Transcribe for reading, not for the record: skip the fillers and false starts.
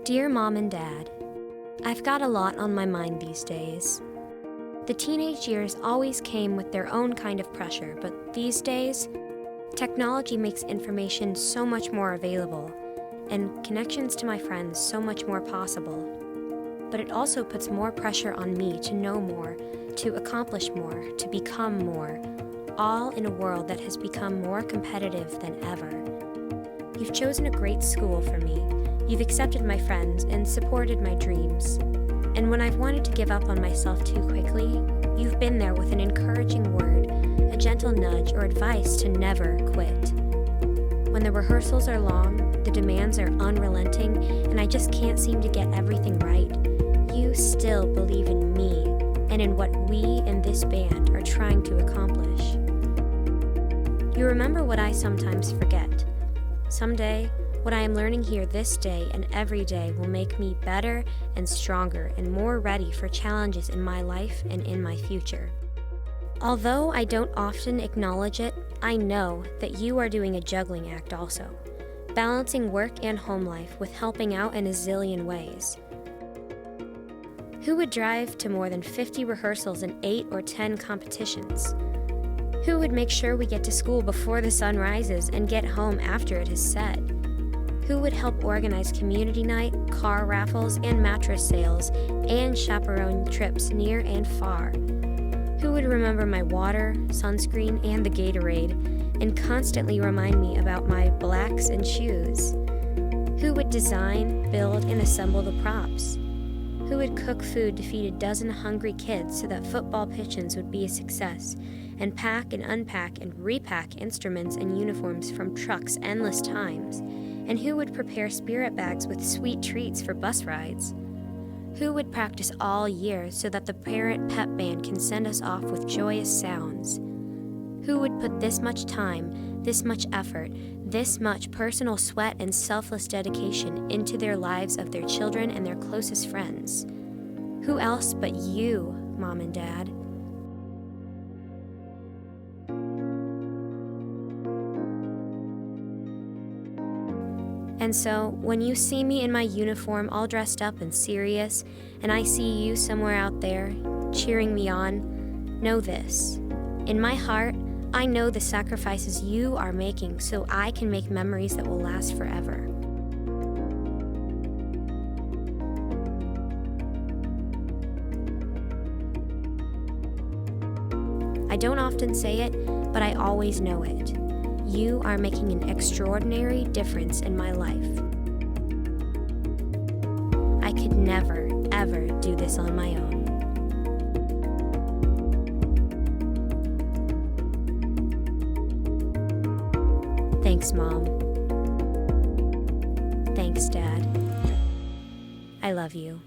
Dear Mom and Dad, I've got a lot on my mind these days. The teenage years always came with their own kind of pressure, but these days, technology makes information so much more available, and connections to my friends so much more possible. But it also puts more pressure on me to know more, to accomplish more, to become more, all in a world that has become more competitive than ever. You've chosen a great school for me. You've accepted my friends and supported my dreams. And when I've wanted to give up on myself too quickly, you've been there with an encouraging word, a gentle nudge or advice to never quit. When the rehearsals are long, the demands are unrelenting, and I just can't seem to get everything right, you still believe in me and in what we in this band are trying to accomplish. You remember what I sometimes forget. Someday, what I am learning here this day and every day will make me better and stronger and more ready for challenges in my life and in my future. Although I don't often acknowledge it, I know that you are doing a juggling act also, balancing work and home life with helping out in a zillion ways. Who would drive to more than 50 rehearsals and 8 or 10 competitions? Who would make sure we get to school before the sun rises and get home after it has set? Who would help organize community night, car raffles, and mattress sales, and chaperone trips near and far? Who would remember my water, sunscreen, and the Gatorade, and constantly remind me about my blacks and shoes? Who would design, build, and assemble the props? Who would cook food to feed a dozen hungry kids so that football pitch-ins would be a success, and pack and unpack and repack instruments and uniforms from trucks endless times? And who would prepare spirit bags with sweet treats for bus rides? Who would practice all year so that the parent pep band can send us off with joyous sounds? Who would put this much time, this much effort, this much personal sweat and selfless dedication into their lives of their children and their closest friends? Who else but you, Mom and Dad? And so, when you see me in my uniform all dressed up and serious, and I see you somewhere out there, cheering me on, know this. In my heart, I know the sacrifices you are making so I can make memories that will last forever. I don't often say it, but I always know it. You are making an extraordinary difference in my life. I could never, ever do this on my own. Thanks, Mom. Thanks, Dad. I love you.